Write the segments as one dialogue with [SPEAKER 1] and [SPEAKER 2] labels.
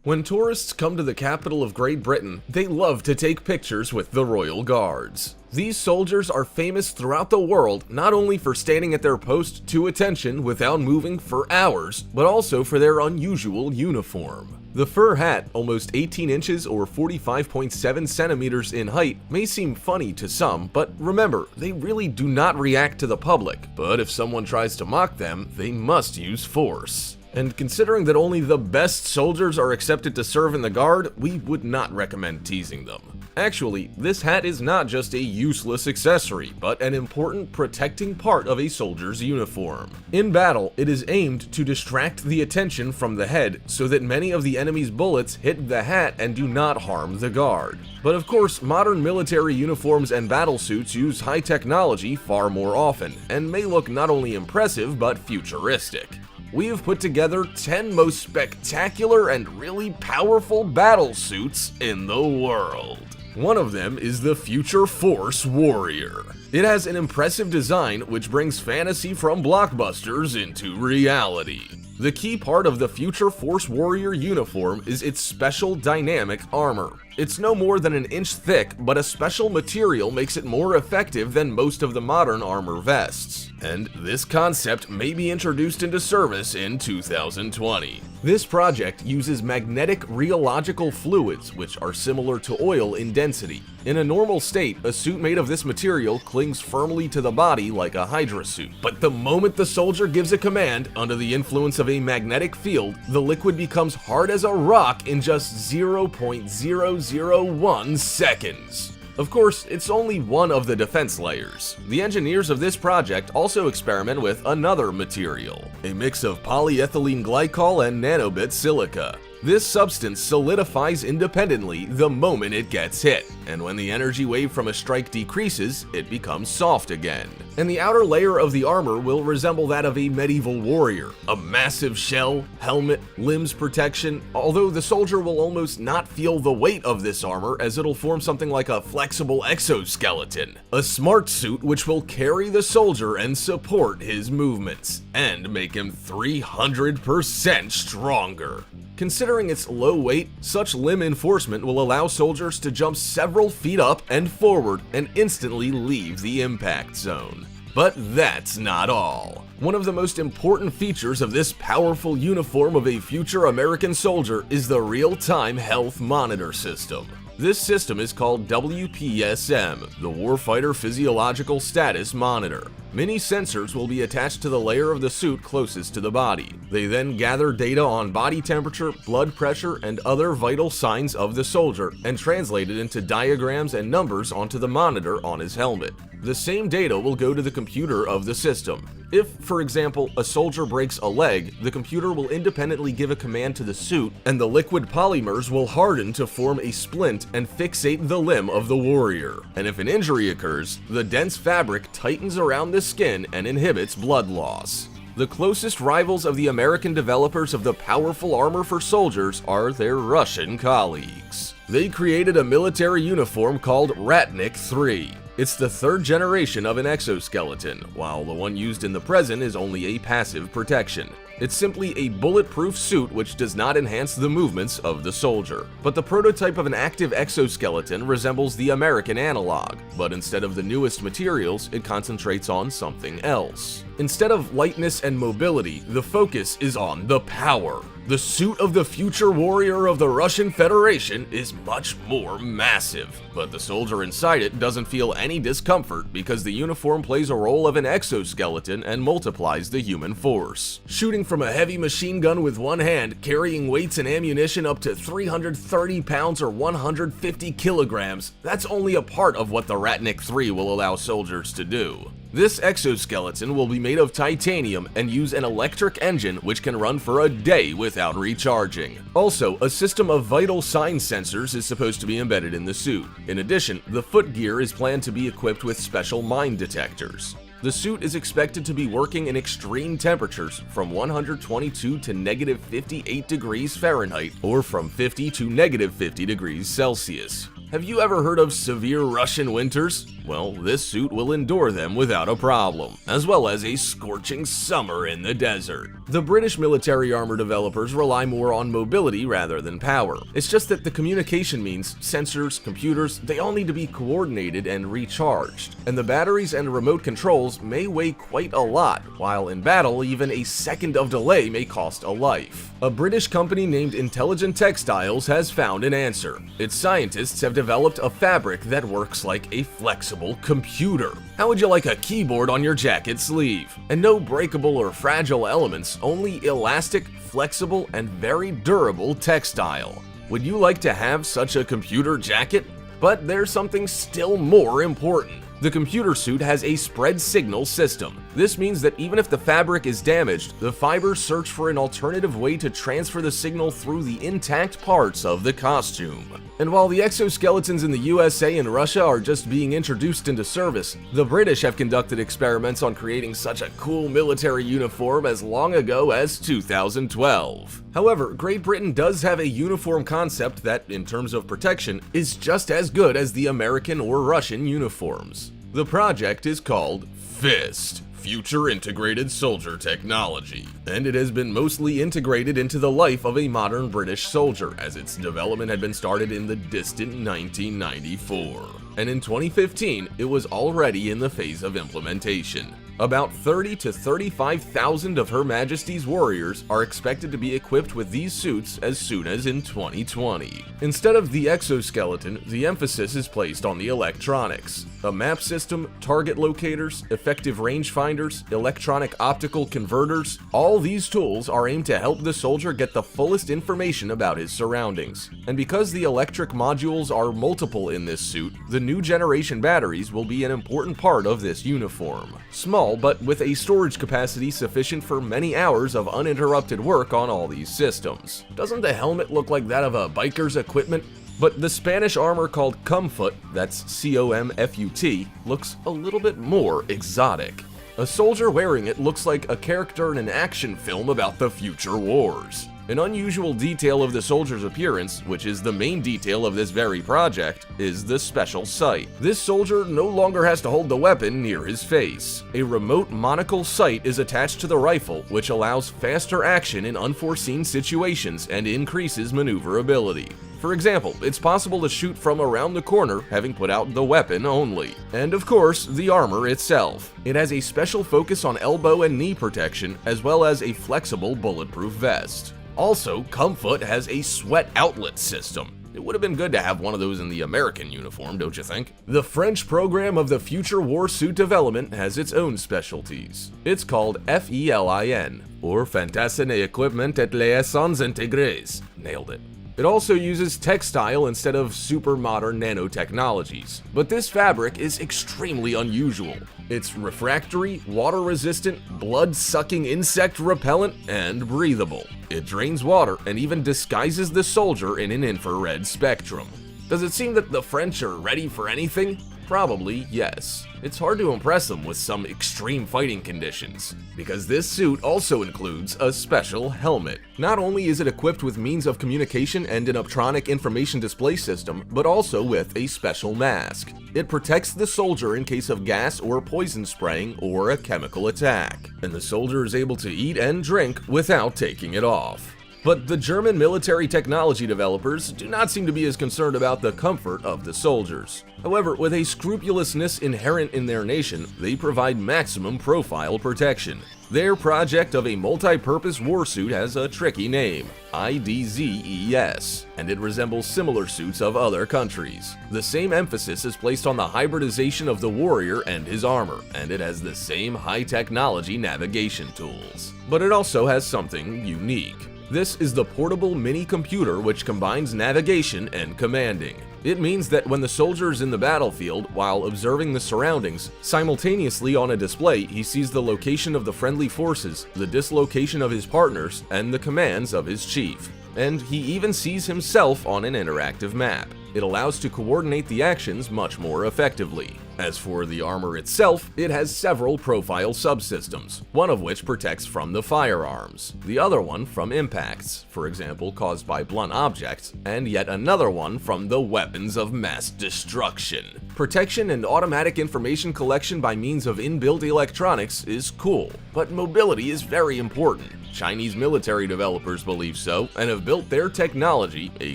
[SPEAKER 1] When tourists come to the capital of Great Britain, they love to take pictures with the Royal Guards. These soldiers are famous throughout the world not only for standing at their post to attention without moving for hours, but also for their unusual uniform. The fur hat, almost 18 inches or 45.7 centimeters in height, may seem funny to some, but remember, they really do not react to the public, but if someone tries to mock them, they must use force. And considering that only the best soldiers are accepted to serve in the Guard, we would not recommend teasing them. Actually, this hat is not just a useless accessory, but an important protecting part of a soldier's uniform. In battle, it is aimed to distract the attention from the head so that many of the enemy's bullets hit the hat and do not harm the Guard. But of course, modern military uniforms and battle suits use high technology far more often, and may look not only impressive but futuristic. We have put together 10 most spectacular and really powerful battle suits in the world. One of them is the Future Force Warrior. It has an impressive design which brings fantasy from blockbusters into reality. The key part of the Future Force Warrior uniform is its special dynamic armor. It's no more than an inch thick, but a special material makes it more effective than most of the modern armor vests. And this concept may be introduced into service in 2020. This project uses magnetic rheological fluids, which are similar to oil in density. In a normal state, a suit made of this material clings firmly to the body like a Hydra suit. But the moment the soldier gives a command, under the influence of a magnetic field, the liquid becomes hard as a rock in just 0.001 seconds. Of course, it's only one of the defense layers. The engineers of this project also experiment with another material, a mix of polyethylene glycol and nanobit silica. This substance solidifies independently the moment it gets hit, and when the energy wave from a strike decreases, it becomes soft again. And the outer layer of the armor will resemble that of a medieval warrior, a massive shell, helmet, limbs protection, although the soldier will almost not feel the weight of this armor as it'll form something like a flexible exoskeleton, a smart suit which will carry the soldier and support his movements, and make him 300% stronger. Considering its low weight, such limb enforcement will allow soldiers to jump several feet up and forward and instantly leave the impact zone. But that's not all. One of the most important features of this powerful uniform of a future American soldier is the real-time health monitor system. This system is called WPSM, the Warfighter Physiological Status Monitor. Many sensors will be attached to the layer of the suit closest to the body. They then gather data on body temperature, blood pressure, and other vital signs of the soldier and translate it into diagrams and numbers onto the monitor on his helmet. The same data will go to the computer of the system. If, for example, a soldier breaks a leg, the computer will independently give a command to the suit, and the liquid polymers will harden to form a splint and fixate the limb of the warrior. And if an injury occurs, the dense fabric tightens around the skin and inhibits blood loss. The closest rivals of the American developers of the powerful armor for soldiers are their Russian colleagues. They created a military uniform called Ratnik III. It's the third generation of an exoskeleton, while the one used in the present is only a passive protection. It's simply a bulletproof suit which does not enhance the movements of the soldier. But the prototype of an active exoskeleton resembles the American analog, but instead of the newest materials, it concentrates on something else. Instead of lightness and mobility, the focus is on the power. The suit of the future warrior of the Russian Federation is much more massive, but the soldier inside it doesn't feel any discomfort because the uniform plays a role of an exoskeleton and multiplies the human force. Shooting from a heavy machine gun with one hand, carrying weights and ammunition up to 330 pounds or 150 kilograms, that's only a part of what the Ratnik III will allow soldiers to do. This exoskeleton will be made of titanium and use an electric engine which can run for a day without recharging. Also, a system of vital sign sensors is supposed to be embedded in the suit. In addition, the footgear is planned to be equipped with special mine detectors. The suit is expected to be working in extreme temperatures from 122 to -58 degrees Fahrenheit or from 50 to -50 degrees Celsius. Have you ever heard of severe Russian winters? Well, this suit will endure them without a problem, as well as a scorching summer in the desert. The British military armor developers rely more on mobility rather than power. It's just that the communication means sensors, computers, they all need to be coordinated and recharged. And the batteries and remote controls may weigh quite a lot, while in battle, even a second of delay may cost a life. A British company named Intelligent Textiles has found an answer. Its scientists have developed a fabric that works like a flexible computer. How would you like a keyboard on your jacket sleeve? And no breakable or fragile elements, only elastic, flexible, and very durable textile. Would you like to have such a computer jacket? But there's something still more important. The computer suit has a spread signal system. This means that even if the fabric is damaged, the fibers search for an alternative way to transfer the signal through the intact parts of the costume. And while the exoskeletons in the USA and Russia are just being introduced into service, the British have conducted experiments on creating such a cool military uniform as long ago as 2012. However, Great Britain does have a uniform concept that, in terms of protection, is just as good as the American or Russian uniforms. The project is called FIST, Future Integrated Soldier Technology, and it has been mostly integrated into the life of a modern British soldier, as its development had been started in the distant 1994. And in 2015, it was already in the phase of implementation. About 30 to 35,000 of Her Majesty's warriors are expected to be equipped with these suits as soon as in 2020. Instead of the exoskeleton, the emphasis is placed on the electronics. A map system, target locators, effective rangefinders, electronic optical converters, all these tools are aimed to help the soldier get the fullest information about his surroundings. And because the electric modules are multiple in this suit, the new generation batteries will be an important part of this uniform. Small, but with a storage capacity sufficient for many hours of uninterrupted work on all these systems. Doesn't the helmet look like that of a biker's equipment? But the Spanish armor called Comfut, that's C-O-M-F-U-T, looks a little bit more exotic. A soldier wearing it looks like a character in an action film about the future wars. An unusual detail of the soldier's appearance, which is the main detail of this very project, is the special sight. This soldier no longer has to hold the weapon near his face. A remote monocle sight is attached to the rifle, which allows faster action in unforeseen situations and increases maneuverability. For example, it's possible to shoot from around the corner, having put out the weapon only. And of course, the armor itself. It has a special focus on elbow and knee protection, as well as a flexible bulletproof vest. Also, Comfut has a sweat outlet system. It would have been good to have one of those in the American uniform, don't you think? The French program of the future war suit development has its own specialties. It's called FELIN, or Fantassin Equipment et Liaisons Intégrées. Nailed it. It also uses textile instead of super modern nanotechnologies. But this fabric is extremely unusual. It's refractory, water-resistant, blood-sucking insect repellent, and breathable. It drains water and even disguises the soldier in an infrared spectrum. Does it seem that the French are ready for anything? Probably yes. It's hard to impress them with some extreme fighting conditions, because this suit also includes a special helmet. Not only is it equipped with means of communication and an optronic information display system, but also with a special mask. It protects the soldier in case of gas or poison spraying or a chemical attack, and the soldier is able to eat and drink without taking it off. But the German military technology developers do not seem to be as concerned about the comfort of the soldiers. However, with a scrupulousness inherent in their nation, they provide maximum profile protection. Their project of a multi-purpose warsuit has a tricky name, IDZES, and it resembles similar suits of other countries. The same emphasis is placed on the hybridization of the warrior and his armor, and it has the same high-technology navigation tools. But it also has something unique. This is the portable mini-computer which combines navigation and commanding. It means that when the soldier is in the battlefield, while observing the surroundings, simultaneously on a display he sees the location of the friendly forces, the dislocation of his partners, and the commands of his chief. And he even sees himself on an interactive map. It allows to coordinate the actions much more effectively. As for the armor itself, it has several profile subsystems, one of which protects from the firearms, the other one from impacts, for example caused by blunt objects, and yet another one from the weapons of mass destruction. Protection and automatic information collection by means of inbuilt electronics is cool, but mobility is very important. Chinese military developers believe so and have built their technology, a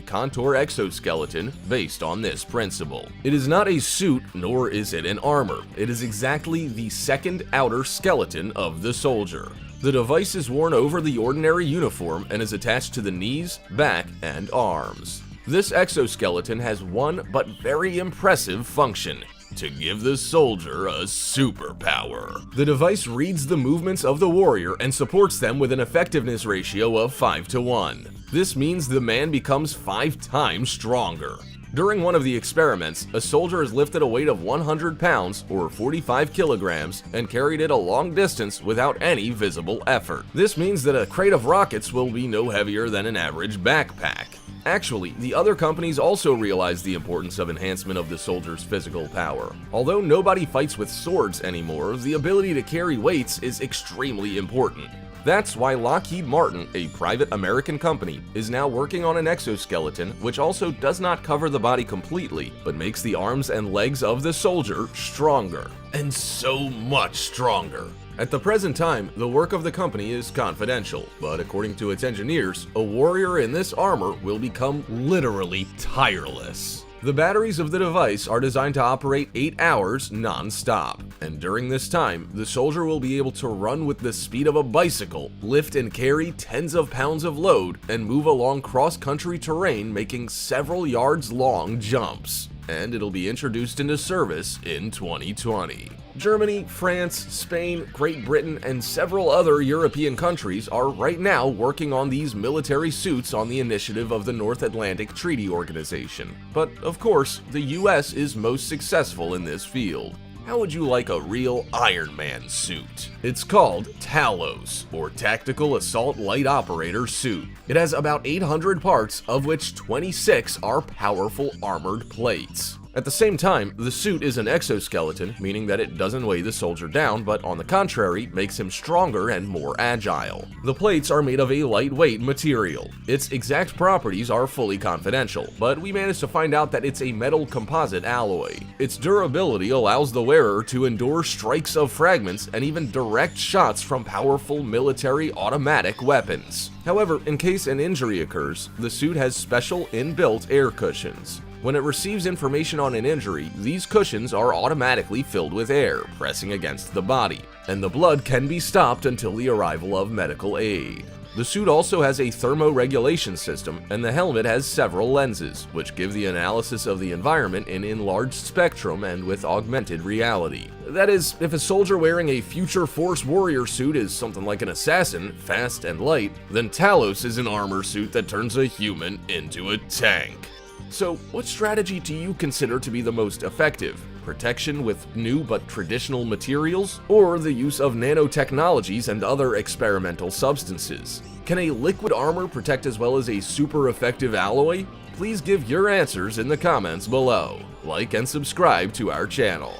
[SPEAKER 1] contour exoskeleton, based on this principle. It is not a suit, nor is it an armor. It is exactly the second outer skeleton of the soldier. The device is worn over the ordinary uniform and is attached to the knees, back, and arms. This exoskeleton has one but very impressive function: to give the soldier a superpower. The device reads the movements of the warrior and supports them with an effectiveness ratio of 5:1. This means the man becomes 5 times stronger. During one of the experiments, a soldier has lifted a weight of 100 pounds or 45 kilograms and carried it a long distance without any visible effort. This means that a crate of rockets will be no heavier than an average backpack. Actually, the other companies also realize the importance of enhancement of the soldier's physical power. Although nobody fights with swords anymore, the ability to carry weights is extremely important. That's why Lockheed Martin, a private American company, is now working on an exoskeleton which also does not cover the body completely, but makes the arms and legs of the soldier stronger. And so much stronger. At the present time, the work of the company is confidential, but according to its engineers, a warrior in this armor will become literally tireless. The batteries of the device are designed to operate 8 hours non-stop, and during this time, the soldier will be able to run with the speed of a bicycle, lift and carry tens of pounds of load, and move along cross-country terrain making several yards long jumps. And it'll be introduced into service in 2020. Germany, France, Spain, Great Britain, and several other European countries are right now working on these military suits on the initiative of the North Atlantic Treaty Organization. But of course, the US is most successful in this field. How would you like a real Iron Man suit? It's called Talos, or Tactical Assault Light Operator Suit. It has about 800 parts, of which 26 are powerful armored plates. At the same time, the suit is an exoskeleton, meaning that it doesn't weigh the soldier down, but on the contrary, makes him stronger and more agile. The plates are made of a lightweight material. Its exact properties are fully confidential, but we managed to find out that it's a metal composite alloy. Its durability allows the wearer to endure strikes of fragments and even direct shots from powerful military automatic weapons. However, in case an injury occurs, the suit has special inbuilt air cushions. When it receives information on an injury, these cushions are automatically filled with air, pressing against the body, and the blood can be stopped until the arrival of medical aid. The suit also has a thermoregulation system, and the helmet has several lenses, which give the analysis of the environment in enlarged spectrum and with augmented reality. That is, if a soldier wearing a future Force warrior suit is something like an assassin, fast and light, then Talos is an armor suit that turns a human into a tank. So, what strategy do you consider to be the most effective? Protection with new but traditional materials, or the use of nanotechnologies and other experimental substances? Can a liquid armor protect as well as a super effective alloy? Please give your answers in the comments below. Like and subscribe to our channel.